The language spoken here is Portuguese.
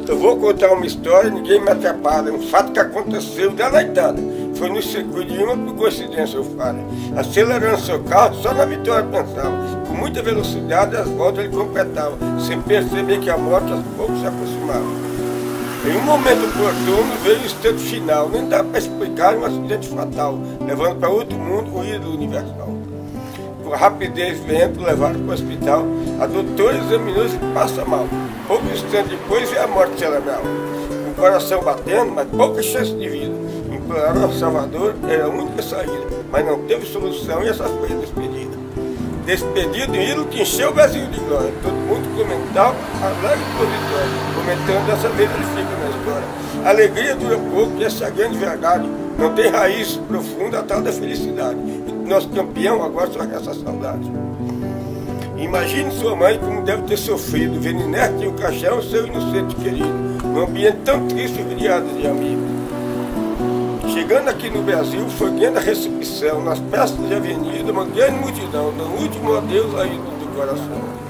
Eu vou contar uma história, ninguém me atrapalha. Um fato que aconteceu da noitada. Foi no circuito de uma, por coincidência eu falo. Acelerando seu carro, só na vitória pensava. Com muita velocidade, as voltas ele completava, sem perceber que a moto aos poucos se aproximava. Em um momento oportuno, veio o instante final. Nem dá para explicar um acidente fatal, levando para outro mundo o ídolo universal. Com rapidez vento, levaram para o hospital. A doutora examinou e passa mal. Pouco instante depois veio a morte cerebral. Com o coração batendo, mas pouca chance de vida. Imploraram ao Salvador, era a única saída, mas não teve solução e essa foi a despedida. Despedido do ídolo que encheu o Brasil de glória. Todo mundo comentava, alegre por vitória. Comentando, dessa vez ele fica na história. A alegria dura pouco e essa é a grande verdade. Não tem raiz profunda a tal da felicidade. Nosso campeão agora só resta saudade. Imagine sua mãe como deve ter sofrido, vendo inerte em um caixão seu inocente querido, num ambiente tão triste e rodeado de amigos. Chegando aqui no Brasil, foi ganhando a recepção, nas praças de avenida, uma grande multidão, no último adeus a ídolo do coração.